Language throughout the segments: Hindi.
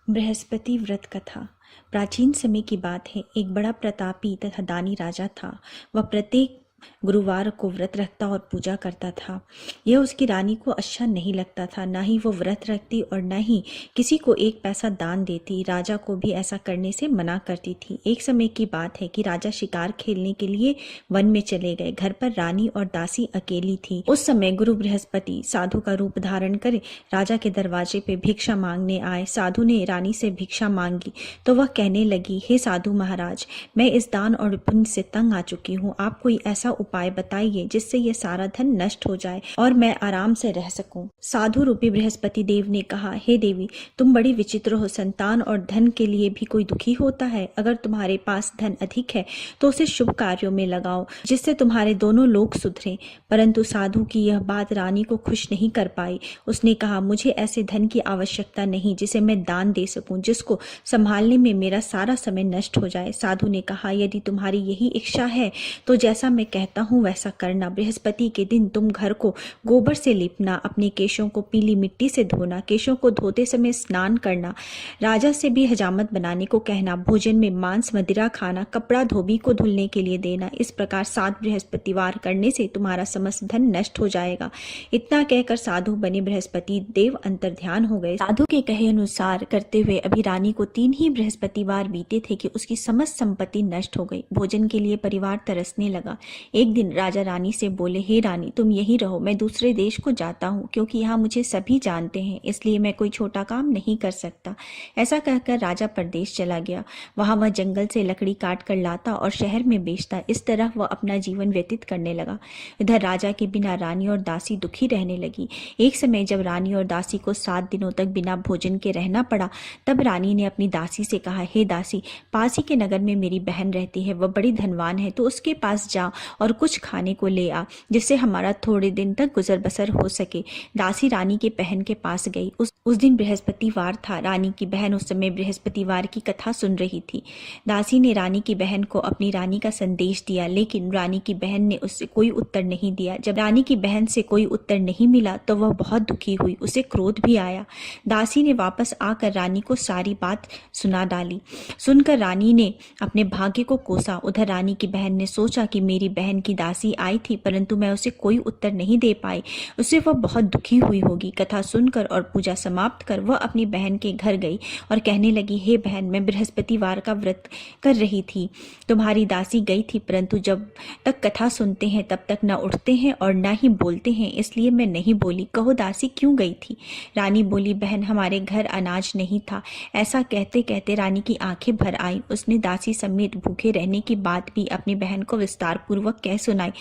बृहस्पति व्रत कथा। प्राचीन समय की बात है। एक बड़ा प्रतापी तथा दानी राजा था। वह प्रत्येक गुरुवार को व्रत रखता और पूजा करता था। यह उसकी रानी को अच्छा नहीं लगता था। न ही वो व्रत रखती और न ही किसी को एक पैसा दान देती। राजा को भी ऐसा करने से मना करती थी। एक समय की बात है कि राजा शिकार खेलने के लिए वन में चले गए। घर पर रानी और दासी अकेली थी। उस समय गुरु बृहस्पति साधु का रूप धारण कर राजा के दरवाजे पे भिक्षा मांगने आए। साधु ने रानी से भिक्षा मांगी तो वह कहने लगी, हे साधु महाराज, मैं इस दान और पुण्य से तंग आ चुकी हूँ। आप कोई ऐसा उपाय बताइए जिससे यह सारा धन नष्ट हो जाए और मैं आराम से रह सकूं। साधु रूपी बृहस्पति देव ने कहा, हे देवी, तुम बड़ी विचित्र हो। संतान और धन के लिए भी कोई दुखी होता है। अगर तुम्हारे पास धन अधिक है तो उसे शुभ कार्यों में लगाओ जिससे तुम्हारे दोनों लोग सुधरें। परंतु साधु की यह बात रानी को खुश नहीं कर पाई। उसने कहा, मुझे ऐसे धन की आवश्यकता नहीं जिसे मैं दान दे सकूं, जिसको संभालने में मेरा सारा समय नष्ट हो जाए। साधु ने कहा, यदि तुम्हारी यही इच्छा है तो जैसा मैं कहता हूँ वैसा करना। बृहस्पति के दिन तुम घर को गोबर से लीपना, अपने केशों को पीली मिट्टी से धोना, केशों को धोते समय स्नान करना, राजा से भी हजामत बनाने को कहना, भोजन में मांस मदिरा खाना, कपड़ा धोबी को धुलने के लिए देना। इस प्रकार 7 बृहस्पतिवार करने से तुम्हारा समस्त धन नष्ट हो जाएगा। इतना कहकर साधु बने बृहस्पति देव अंतर्ध्यान हो गए। साधु के कहे अनुसार करते हुए अभी रानी को 3 ही बृहस्पतिवार बीते थे कि उसकी समस्त संपत्ति नष्ट हो गई। भोजन के लिए परिवार तरसने लगा। एक दिन राजा रानी से बोले, हे रानी, तुम यहीं रहो, मैं दूसरे देश को जाता हूँ, क्योंकि यहाँ मुझे सभी जानते हैं, इसलिए मैं कोई छोटा काम नहीं कर सकता। ऐसा कहकर राजा परदेश चला गया। वहां वह जंगल से लकड़ी काट कर लाता और शहर में बेचता। इस तरह वह अपना जीवन व्यतीत करने लगा। इधर राजा के बिना रानी और दासी दुखी रहने लगी। एक समय जब रानी और दासी को 7 दिनों तक बिना भोजन के रहना पड़ा, तब रानी ने अपनी दासी से कहा, हे दासी, पास ही के नगर में मेरी बहन रहती है, वह बड़ी धनवान है, तो उसके पास जा और कुछ खाने को ले आ, जिससे हमारा थोड़े दिन तक गुजर बसर हो सके। दासी रानी के बहन के पास गई। उस दिन बृहस्पतिवार था। रानी की बहन उस समय बृहस्पतिवार की कथा सुन रही थी। दासी ने रानी की बहन को अपनी रानी का संदेश दिया, लेकिन रानी की बहन ने उससे कोई उत्तर नहीं दिया। जब रानी की बहन से कोई उत्तर नहीं मिला तो वह बहुत दुखी हुई। उसे क्रोध भी आया। दासी ने वापस आकर रानी को सारी बात सुना डाली। सुनकर रानी ने अपने भाग्य को कोसा। उधर रानी की बहन ने सोचा कि मेरी बहन की दासी आई थी, परंतु मैं उसे कोई उत्तर नहीं दे पाई, उससे वह बहुत दुखी हुई होगी। कथा सुनकर और पूजा समाप्त कर वह अपनी बहन के घर गई और कहने लगी, हे बहन, मैं बृहस्पतिवार का व्रत कर रही थी। तुम्हारी दासी गई थी, परंतु जब तक कथा सुनते हैं तब तक न उठते हैं और न ही बोलते हैं, इसलिए मैं नहीं बोली। कहो दासी क्यों गई थी? रानी बोली, बहन, हमारे घर अनाज नहीं था। ऐसा कहते कहते रानी की आंखें भर आई। उसने दासी समेत भूखे रहने की बात भी अपनी बहन को विस्तार पूर्वक कह सुनाई।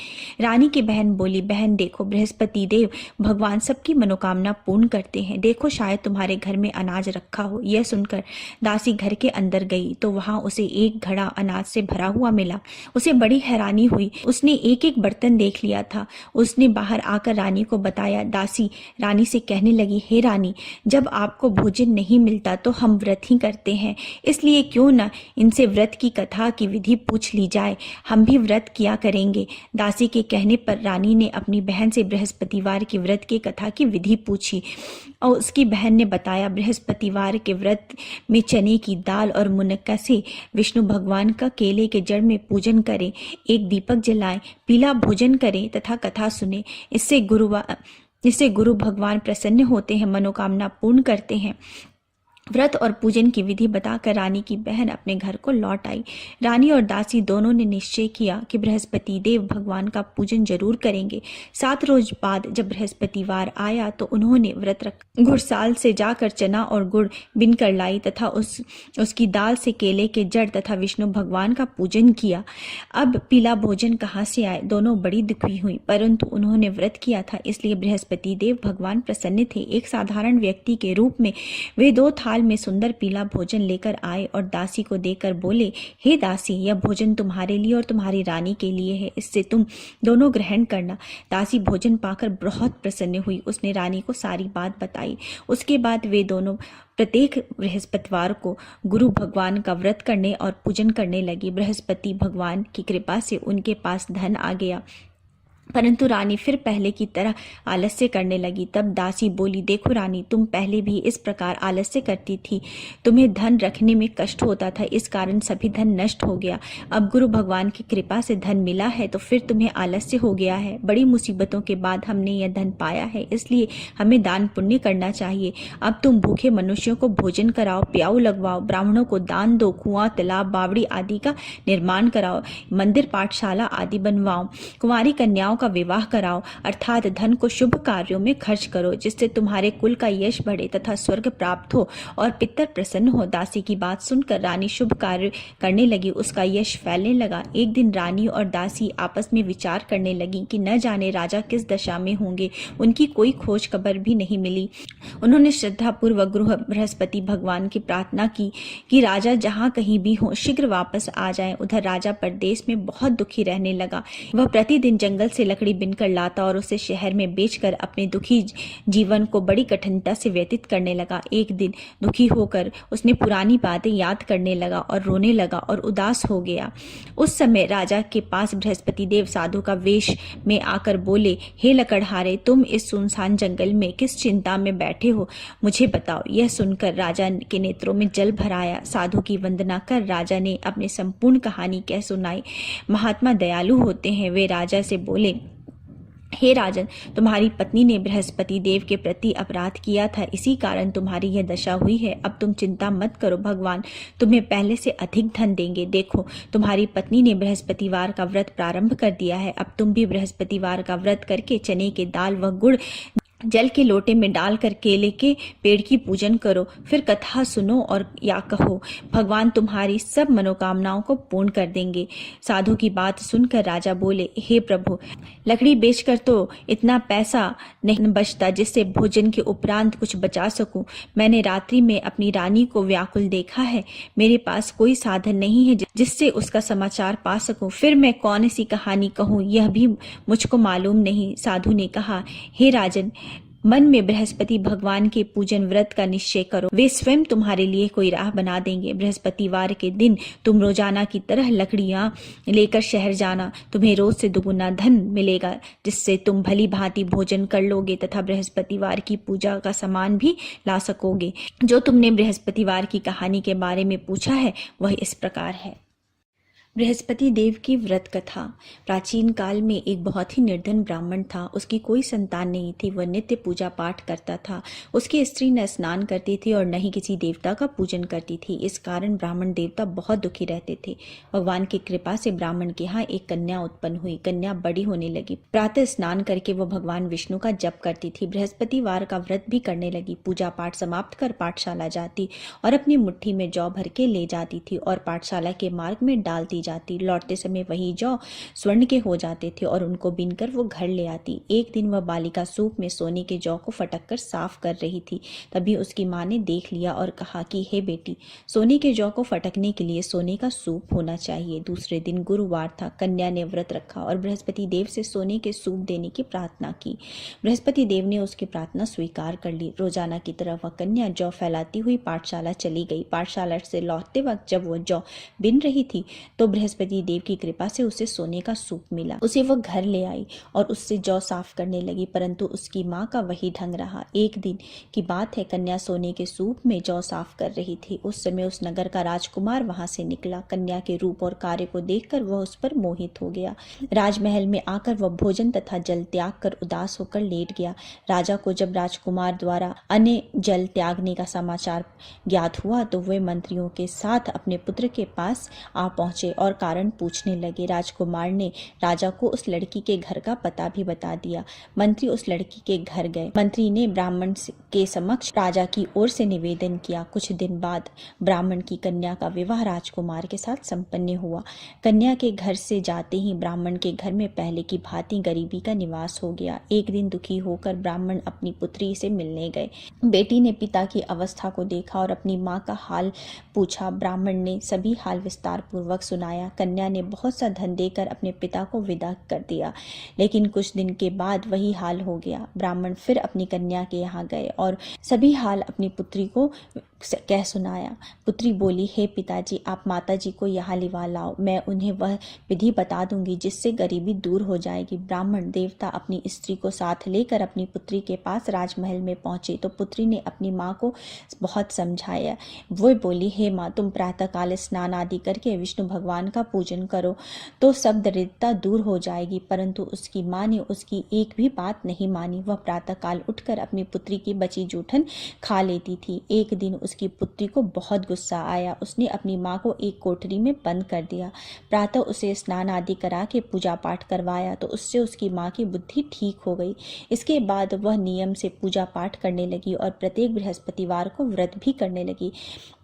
रानी की बहन बोली, बहन देखो, बृहस्पति देव भगवान सबकी मनोकामना पूर्ण करते हैं। देखो, शायद तुम्हारे घर में अनाज रखा हो। यह सुनकर दासी घर के अंदर गई तो वहां उसे एक घड़ा अनाज से भरा हुआ मिला। उसे बड़ी हैरानी हुई। उसने एक एक बर्तन देख लिया था। उसने बाहर आकर रानी को बताया। दासी रानी से कहने लगी, हे रानी, जब आपको भोजन नहीं मिलता तो हम व्रत ही करते हैं, इसलिए क्यों न इनसे व्रत की कथा की विधि पूछ ली जाए, हम भी व्रत किया करेंगे। दासी के कहने पर रानी ने अपनी बहन से बृहस्पतिवार की व्रत की कथा की विधि पूछी और उसकी बहन ने बताया, बृहस्पतिवार के व्रत में चने की दाल और मुनक्का से विष्णु भगवान का केले के जड़ में पूजन करें, एक दीपक जलाएं, पीला भोजन करें तथा कथा सुने। इससे गुरु भगवान प्रसन्न होते हैं, मनोकामना पूर्ण करते हैं। व्रत और पूजन की विधि बताकर रानी की बहन अपने घर को लौट आई। रानी और दासी दोनों ने निश्चय किया कि बृहस्पति देव भगवान का पूजन जरूर करेंगे। 7 रोज बाद जब बृहस्पतिवार आया तो उन्होंने व्रत रख घुड़साल से जाकर चना और गुड़ बिन कर लाई तथा उसकी दाल से केले के जड़ तथा विष्णु भगवान का पूजन किया। अब पीला भोजन कहाँ से आए? दोनों बड़ी दुखी हुई, परंतु उन्होंने व्रत किया था, इसलिए बृहस्पति देव भगवान प्रसन्न थे। एक साधारण व्यक्ति के रूप में वे 2 थाल में सुंदर पीला भोजन लेकर आए और दासी को देकर बोले, हे दासी, यह भोजन तुम्हारे लिए और तुम्हारी रानी के लिए है, इससे तुम दोनों ग्रहण करना। दासी भोजन पाकर बहुत प्रसन्न हुई। उसने रानी को सारी बात बताई। उसके बाद वे दोनों प्रत्येक बृहस्पतिवार को गुरु भगवान का व्रत करने और पूजन करने लगी। बृहस्पति भगवान की कृपा से उनके पास धन आ गया। परंतु रानी फिर पहले की तरह आलस्य करने लगी। तब दासी बोली, देखो रानी, तुम पहले भी इस प्रकार आलस्य करती थी। तुम्हें धन रखने में कष्ट होता था, इस कारण सभी धन नष्ट हो गया। अब गुरु भगवान की कृपा से धन मिला है तो फिर तुम्हें आलस्य हो गया है। बड़ी मुसीबतों के बाद हमने यह धन पाया है, इसलिए हमें दान पुण्य करना चाहिए। अब तुम भूखे मनुष्यों को भोजन कराओ, प्याऊ लगवाओ, ब्राह्मणों को दान दो, कुआं, तालाब, बावड़ी आदि का निर्माण कराओ, मंदिर, पाठशाला आदि बनवाओ, कुंवारी कन्याओं का विवाह कराओ, अर्थात धन को शुभ कार्यों में खर्च करो, जिससे तुम्हारे कुल का यश बढ़े तथा स्वर्ग प्राप्त हो और पितर प्रसन्न हो। दासी की बात सुनकर रानी शुभ कार्य करने लगी, उसका यश फैलने लगा। एक दिन रानी और दासी आपस में विचार करने लगी कि न जाने राजा किस दशा में होंगे, उनकी कोई खोज खबर भी नहीं मिली। उन्होंने श्रद्धापूर्वक गुरु बृहस्पति भगवान की प्रार्थना की कि राजा जहाँ कहीं भी हो शीघ्र वापस आ जाएं। उधर राजा परदेश में बहुत दुखी रहने लगा। वह प्रतिदिन जंगल से लकड़ी बिनकर लाता और उसे शहर में बेचकर अपने दुखी जीवन को बड़ी कठिनता से व्यतीत करने लगा। एक दिन दुखी होकर उसने पुरानी बातें याद करने लगा और रोने लगा और उदास हो गया। उस समय राजा के पास बृहस्पति देव साधु का वेश में आकर बोले, हे लकड़हारे, तुम इस सुनसान जंगल में किस चिंता में बैठे हो, मुझे बताओ। यह सुनकर राजा के नेत्रों में जल भर आया। साधु की वंदना कर राजा ने अपनी संपूर्ण कहानी कह सुनाई। महात्मा दयालु होते हैं। वे राजा से बोले, हे राजन, तुम्हारी पत्नी ने बृहस्पति देव के प्रति अपराध किया था, इसी कारण तुम्हारी यह दशा हुई है। अब तुम चिंता मत करो, भगवान तुम्हें पहले से अधिक धन देंगे। देखो, तुम्हारी पत्नी ने बृहस्पतिवार का व्रत प्रारंभ कर दिया है। अब तुम भी बृहस्पतिवार का व्रत करके चने के दाल व गुड़ जल के लोटे में डालकर केले के पेड़ की पूजन करो, फिर कथा सुनो और या कहो, भगवान तुम्हारी सब मनोकामनाओं को पूर्ण कर देंगे। साधु की बात सुनकर राजा बोले, हे प्रभु, लकड़ी बेचकर तो इतना पैसा नहीं बचता जिससे भोजन के उपरांत कुछ बचा सकूं। मैंने रात्रि में अपनी रानी को व्याकुल देखा है। मेरे पास कोई साधन नहीं है जिससे उसका समाचार पा सकूं। फिर मैं कौन सी कहानी कहूं, यह भी मुझको मालूम नहीं। साधु ने कहा, हे राजन, मन में बृहस्पति भगवान के पूजन व्रत का निश्चय करो, वे स्वयं तुम्हारे लिए कोई राह बना देंगे। बृहस्पतिवार के दिन तुम रोजाना की तरह लकड़ियां लेकर शहर जाना। तुम्हें रोज से दुगुना धन मिलेगा, जिससे तुम भली भांति भोजन कर लोगे तथा बृहस्पतिवार की पूजा का सामान भी ला सकोगे। जो तुमने बृहस्पतिवार की कहानी के बारे में पूछा है वह इस प्रकार है। बृहस्पति देव की व्रत कथा। प्राचीन काल में एक बहुत ही निर्धन ब्राह्मण था। उसकी कोई संतान नहीं थी। वह नित्य पूजा पाठ करता था। उसकी स्त्री न स्नान करती थी और न ही किसी देवता का पूजन करती थी। इस कारण ब्राह्मण देवता बहुत दुखी रहते थे। भगवान की कृपा से ब्राह्मण के यहाँ एक कन्या उत्पन्न हुई। कन्या बड़ी होने लगी। प्रातः स्नान करके वह भगवान विष्णु का जप करती थी। बृहस्पतिवार का व्रत भी करने लगी। पूजा पाठ समाप्त कर पाठशाला जाती और अपनी मुट्ठी में जौ भर के ले जाती थी और पाठशाला के मार्ग में डालती जाती। लौटते समय वही जौ स्वर्ण के हो जाते थे और उनको बीनकर वो घर ले आती। एक दिन वह बालिका सूप में सोने के जौ को फटक कर साफ कर रही थी। तभी उसकी माँ ने देख लिया और कहा कि हे बेटी, सोने के जौ को फटकने के लिए सोने का सूप होना चाहिए। दूसरे दिन गुरुवार था। कन्या ने व्रत रखा और बृहस्पति देव से सोने के सूप देने की प्रार्थना की। बृहस्पति देव ने उसकी प्रार्थना स्वीकार कर ली। रोजाना की तरह वह कन्या जौ फैलाती हुई पाठशाला चली गई। पाठशाला से लौटते वक्त जब वह जौ बिन रही थी तो बृहस्पति देव की कृपा से उसे सोने का सूप मिला। उसे वह घर ले आई और उससे जौ साफ करने लगी, परंतु उसकी माँ का वही ढंग रहा। एक दिन की बात है, कन्या सोने के सूप में जौ साफ कर रही थी। उस समय उस नगर का राजकुमार वहां से निकला। कन्या के रूप और कार्य को देखकर वह उस पर मोहित हो गया। राजमहल में आकर वह भोजन तथा जल त्याग कर उदास होकर लेट गया। राजा को जब राजकुमार द्वारा अन्य जल त्यागने का समाचार ज्ञात हुआ तो वे मंत्रियों के साथ अपने पुत्र के पास आ पहुंचे और कारण पूछने लगे। राजकुमार ने राजा को उस लड़की के घर का पता भी बता दिया। मंत्री उस लड़की के घर गए। मंत्री ने ब्राह्मण के समक्ष राजा की ओर से निवेदन किया। कुछ दिन बाद ब्राह्मण की कन्या का विवाह राजकुमार के साथ संपन्न हुआ। कन्या के घर से जाते ही ब्राह्मण के घर में पहले की भांति गरीबी का निवास हो गया। एक दिन दुखी होकर ब्राह्मण अपनी पुत्री से मिलने गए। बेटी ने पिता की अवस्था को देखा और अपनी माँ का हाल पूछा। ब्राह्मण ने सभी हाल विस्तार पूर्वक सुनाया। कन्या ने बहुत सा धन देकर अपने पिता को विदा कर दिया, लेकिन कुछ दिन के बाद वही हाल हो गया। ब्राह्मण फिर अपनी कन्या के यहाँ गए और सभी हाल अपनी पुत्री को कह सुनाया। पुत्री बोली, हे पिताजी, आप माता जी को यहाँ लिवा लाओ, मैं उन्हें वह विधि बता दूंगी जिससे गरीबी दूर हो जाएगी। ब्राह्मण देवता अपनी स्त्री को साथ लेकर अपनी पुत्री के पास राजमहल में पहुंचे तो पुत्री ने अपनी माँ को बहुत समझाया। वो बोली, हे माँ, तुम प्रातःकाल स्नान आदि करके विष्णु भगवान का पूजन करो तो सब दरिद्रता दूर हो जाएगी। परंतु उसकी माँ ने उसकी एक भी बात नहीं मानी। वह प्रातःकाल उठकर अपनी पुत्री की बची जूठन खा लेती थी। एक दिन उसकी पुत्री को बहुत गुस्सा आया। उसने अपनी माँ को एक कोठरी में बंद कर दिया। प्रातः उसे स्नान आदि करा के पूजा पाठ करवाया तो उससे उसकी माँ की बुद्धि ठीक हो गई। इसके बाद वह नियम से पूजा पाठ करने लगी और प्रत्येक बृहस्पतिवार को व्रत भी करने लगी।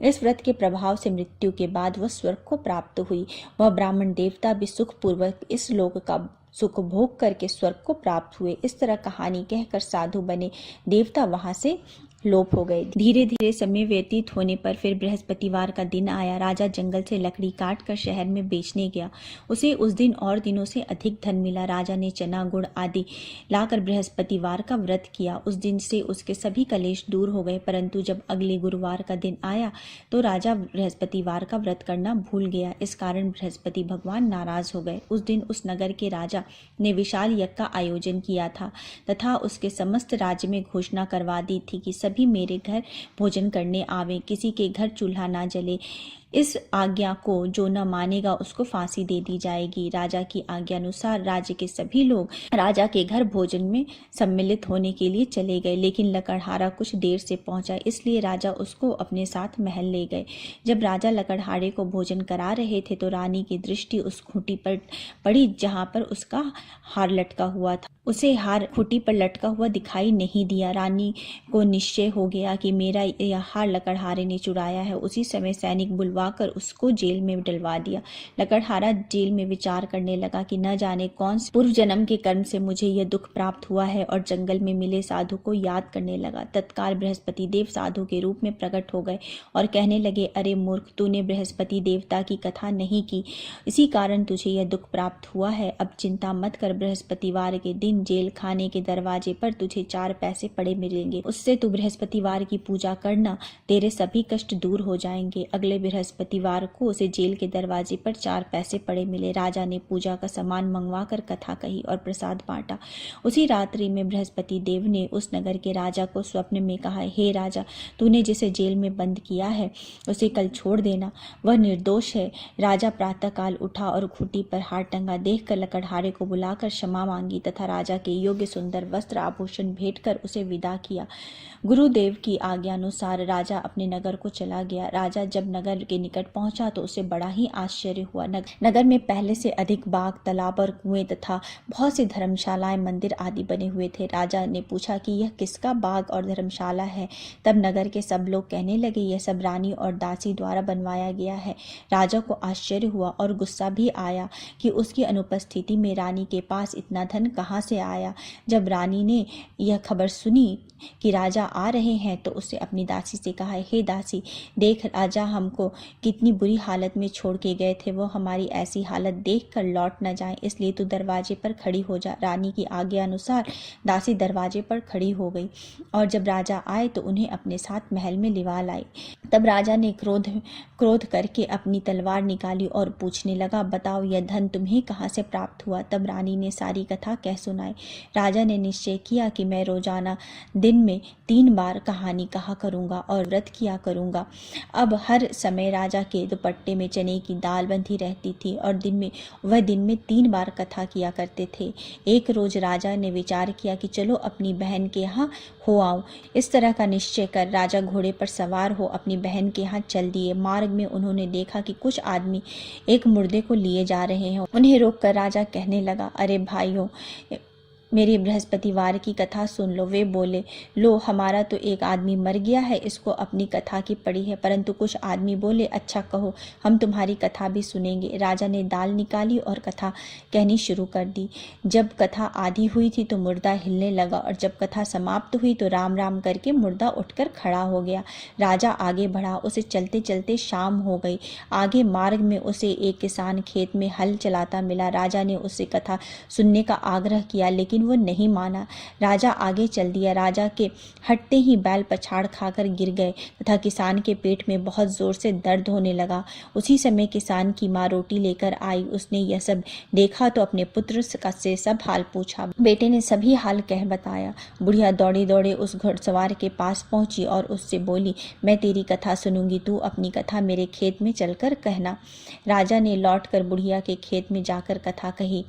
इस व्रत के प्रभाव से मृत्यु के बाद वह स्वर्ग को प्राप्त हुई। वह ब्राह्मण देवता भी सुखपूर्वक इस लोक का सुख भोग करके स्वर्ग को प्राप्त हुए। इस तरह कहानी कहकर साधु बने देवता वहां से लोप हो गए। धीरे धीरे समय व्यतीत होने पर फिर बृहस्पतिवार का दिन आया। राजा जंगल से लकड़ी काट कर शहर में बेचने गया। उसे उस दिन और दिनों से अधिक धन मिला। राजा ने चना गुड़ आदि लाकर बृहस्पतिवार का व्रत किया। उस दिन से उसके सभी कलेश दूर हो गए। परंतु जब अगले गुरुवार का दिन आया तो राजा बृहस्पतिवार का व्रत करना भूल गया। इस कारण बृहस्पति भगवान नाराज हो गए। उस दिन उस नगर के राजा ने विशाल यज्ञ का आयोजन किया था तथा उसके समस्त राज्य में घोषणा करवा दी थी कि सभी मेरे घर भोजन करने आवे, किसी के घर चूल्हा ना जले। इस आज्ञा को जो न मानेगा उसको फांसी दे दी जाएगी। राजा की आज्ञा अनुसार राज्य के सभी लोग राजा के घर भोजन में सम्मिलित होने के लिए चले गए, लेकिन लकड़हारा कुछ देर से पहुंचा, इसलिए राजा उसको अपने साथ महल ले गए। जब राजा लकड़हारे को भोजन करा रहे थे तो रानी की दृष्टि उस खूंटी पर पड़ी जहां पर उसका हार लटका हुआ था। उसे हार खूंटी पर लटका हुआ दिखाई नहीं दिया। रानी को निश्चय हो गया कि मेरा यह हार लकड़हारे ने चुराया है। उसी समय सैनिक बुलवाकर उसको जेल में डलवा दिया। लकड़हारा जेल में विचार करने लगा कि न जाने कौन से पूर्व जन्म के कर्म से मुझे यह दुख प्राप्त हुआ है, और जंगल में मिले साधु को याद करने लगा। तत्काल बृहस्पति देव साधु के रूप में प्रकट हो गए और कहने लगे, अरे मूर्ख, तूने बृहस्पति देवता की कथा नहीं की, इसी कारण तुझे यह दुख प्राप्त हुआ है। अब चिंता मत कर, बृहस्पतिवार के दिन जेल खाने के दरवाजे पर तुझे 4 पैसे पड़े मिलेंगे। उससे तू बृहस्पतिवार की पूजा करना, तेरे सभी कष्ट दूर हो जाएंगे। अगले बृहस्पतिवार को उसे जेल के दरवाजे पर 4 पैसे पड़े मिले। राजा ने पूजा का सामान मंगवा कर कथा कही और प्रसाद बांटा। उसी रात्रि में बृहस्पति देव ने उस नगर के राजा को स्वप्न में कहा, हे राजा, तूने जिसे जेल में बंद किया है उसे कल छोड़ देना, वह निर्दोष है। राजा प्रातःकाल उठा और खूंटी पर हार टंगा देखकर लकड़हारे को बुलाकर क्षमा मांगी तथा राजा के योग्य सुंदर वस्त्र आभूषण भेंट कर उसे विदा किया। गुरुदेव की आज्ञा अनुसार राजा अपने नगर को चला गया। राजा जब नगर के निकट पहुंचा तो उसे बड़ा ही आश्चर्य हुआ। नगर में पहले से अधिक बाग, तालाब और कुएं तथा बहुत सी धर्मशालाएं, मंदिर आदि बने हुए थे। राजा ने पूछा कि यह किसका बाग और धर्मशाला है। तब नगर के सब लोग कहने लगे, यह सब रानी और दासी द्वारा बनवाया गया है। राजा को आश्चर्य हुआ और गुस्सा भी आया कि उसकी अनुपस्थिति में रानी के पास इतना धन कहाँ से आया। जब रानी ने यह खबर सुनी कि राजा आ रहे हैं तो उसने अपनी दासी से कहा, हे दासी, देख राजा हमको कितनी बुरी हालत में छोड़ के गए थे, वो हमारी ऐसी हालत देखकर लौट न जाए, इसलिए तू दरवाजे पर खड़ी हो जा। रानी की आज्ञा अनुसार दासी दरवाजे पर खड़ी हो गई और जब राजा आए तो उन्हें अपने साथ महल में लिवा लाई। तब राजा ने क्रोध करके अपनी तलवार निकाली और पूछने लगा, बताओ यह धन तुम्हें कहाँ से प्राप्त हुआ। तब रानी ने सारी कथा कह सुनाई। राजा ने निश्चय किया कि मैं रोजाना दिन में 3 बार कहानी कहा करूंगा और व्रत किया करूंगा। अब हर समय राजा के दुपट्टे में चने की दाल बंधी रहती थी और दिन में 3 बार कथा किया करते थे। एक रोज राजा ने विचार किया कि चलो अपनी बहन के यहाँ हो आओ। इस तरह का निश्चय कर राजा घोड़े पर सवार हो अपनी बहन के यहाँ चल दिए। मार्ग में उन्होंने देखा कि कुछ आदमी एक मुर्दे को लिए जा रहे हैं। उन्हें रोककर राजा कहने लगा, अरे भाइयों, मेरी बृहस्पतिवार की कथा सुन लो। वे बोले, लो, हमारा तो एक आदमी मर गया है, इसको अपनी कथा की पड़ी है। परंतु कुछ आदमी बोले, अच्छा कहो, हम तुम्हारी कथा भी सुनेंगे। राजा ने दाल निकाली और कथा कहनी शुरू कर दी। जब कथा आधी हुई थी तो मुर्दा हिलने लगा और जब कथा समाप्त हुई तो राम राम करके मुर्दा उठकर खड़ा हो गया। राजा आगे बढ़ा। उसे चलते चलते शाम हो गई। आगे मार्ग में उसे एक किसान खेत में हल चलाता मिला। राजा ने उससे कथा सुनने का आग्रह किया, लेकिन लेकिन वो नहीं माना। राजा आगे चल दिया। राजा के हटते ही बैल पछाड़ खाकर गिर गए तथा किसान के पेट में बहुत जोर से दर्द होने लगा। उसी समय किसान की माँ रोटी लेकर आई। उसने यह सब देखा तो अपने पुत्र से सब हाल पूछा। बेटे ने सभी हाल कह बताया। बुढ़िया दौड़े दौड़े उस घुड़सवार के पास पहुंची और उससे बोली, मैं तेरी कथा सुनूंगी, तू अपनी कथा मेरे खेत में चलकर कहना। राजा ने लौटकर बुढ़िया के खेत में जाकर कथा कही,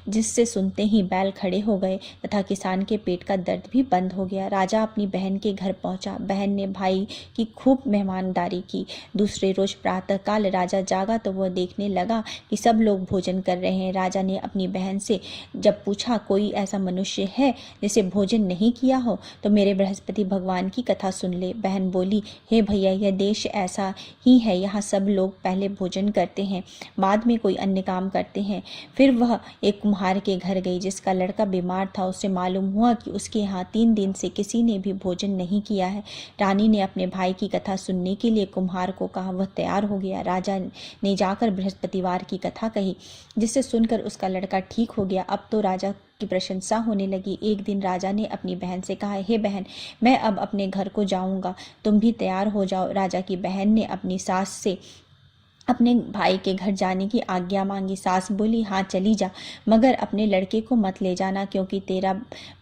जिससे सुनते ही बैल खड़े हो गए तथा किसान के पेट का दर्द भी बंद हो गया। राजा अपनी बहन के घर पहुंचा। बहन ने भाई की खूब मेहमानदारी की। दूसरे रोज प्रातःकाल राजा जागा तो वह देखने लगा कि सब लोग भोजन कर रहे हैं। राजा ने अपनी बहन से जब पूछा, कोई ऐसा मनुष्य है जिसे भोजन नहीं किया हो तो मेरे बृहस्पति भगवान की कथा सुन ले। बहन बोली, हे भैया, यह देश ऐसा ही है, यहाँ सब लोग पहले भोजन करते हैं, बाद में कोई अन्य काम करते हैं। फिर वह एक कुम्हार के घर गई जिसका लड़का बीमार था। उससे मालूम हुआ कि उसके यहाँ 3 दिन से किसी ने भी भोजन नहीं किया है। रानी ने अपने भाई की कथा सुनने के लिए कुम्हार को कहा। वह तैयार हो गया। राजा ने जाकर बृहस्पतिवार की कथा कही, जिससे सुनकर उसका लड़का ठीक हो गया। अब तो राजा की प्रशंसा होने लगी। एक दिन राजा ने अपनी बहन से कहा, हे बहन, मैं अब अपने घर को जाऊंगा, तुम भी तैयार हो जाओ। राजा की बहन ने अपनी सास से अपने भाई के घर जाने की आज्ञा मांगी। सास बोली, हाँ चली जा, मगर अपने लड़के को मत ले जाना, क्योंकि तेरा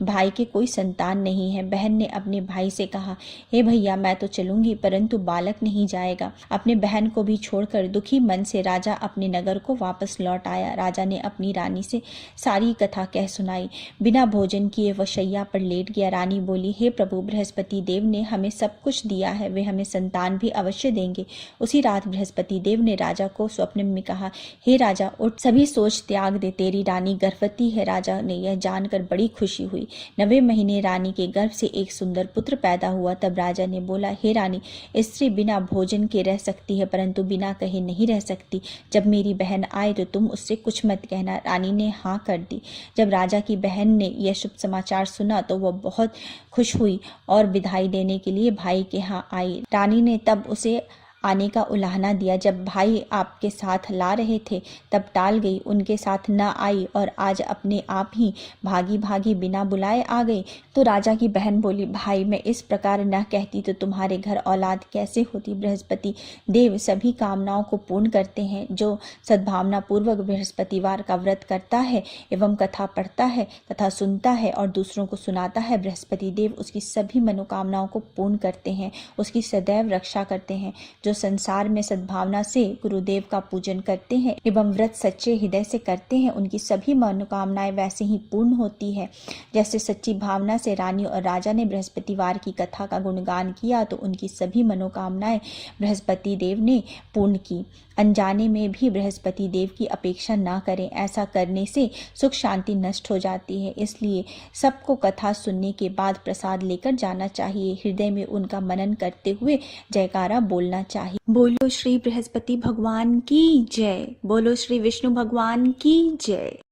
भाई के कोई संतान नहीं है। बहन ने अपने भाई से कहा, हे भैया, मैं तो चलूंगी, परंतु बालक नहीं जाएगा। अपने बहन को भी छोड़कर दुखी मन से राजा अपने नगर को वापस लौट आया। राजा ने अपनी रानी से सारी कथा कह सुनाई। बिना भोजन किए वह शैया पर लेट गया। रानी बोली, हे प्रभु, बृहस्पति देव ने हमें सब कुछ दिया है, वे हमें संतान भी अवश्य देंगे। उसी रात बृहस्पति देव ने राजा को स्वप्न में कहा, हे राजा, उठ, सभी सोच त्याग दे, तेरी रानी गर्भवती है। राजा ने यह जानकर बड़ी खुशी हुई। 9वें महीने रानी के गर्भ से एक सुंदर पुत्र पैदा हुआ। तब राजा ने बोला, हे रानी, स्त्री बिना भोजन के रह सकती है, परंतु बिना कहे नहीं रह सकती। जब मेरी बहन आए तो तुम उससे कुछ मत कहना। रानी ने हाँ कर दी। जब राजा की बहन ने यह शुभ समाचार सुना तो वह बहुत खुश हुई और विदाई देने के लिए भाई के यहाँ आई। रानी ने तब उसे आने का उलाहना दिया। जब भाई आपके साथ ला रहे थे तब टाल गई, उनके साथ न आई और आज अपने आप ही भागी भागी बिना बुलाए आ गई। तो राजा की बहन बोली, भाई, मैं इस प्रकार न कहती तो तुम्हारे घर औलाद कैसे होती। बृहस्पति देव सभी कामनाओं को पूर्ण करते हैं। जो सद्भावना पूर्वक बृहस्पतिवार का व्रत करता है एवं कथा पढ़ता है तथा सुनता है और दूसरों को सुनाता है, बृहस्पति देव उसकी सभी मनोकामनाओं को पूर्ण करते हैं, उसकी सदैव रक्षा करते हैं। जो संसार में सद्भावना से गुरुदेव का पूजन करते हैं एवं व्रत सच्चे हृदय से करते हैं, उनकी सभी मनोकामनाएं वैसे ही पूर्ण होती है। जैसे सच्ची भावना से रानी और राजा ने बृहस्पतिवार की कथा का गुणगान किया तो उनकी सभी मनोकामनाएं बृहस्पति देव ने पूर्ण की। अनजाने में भी बृहस्पति देव की अपेक्षा ना करें, ऐसा करने से सुख शांति नष्ट हो जाती है। इसलिए सबको कथा सुनने के बाद प्रसाद लेकर जाना चाहिए। हृदय में उनका मनन करते हुए जयकारा बोलना चाहिए। बोलो श्री बृहस्पति भगवान की जय। बोलो श्री विष्णु भगवान की जय।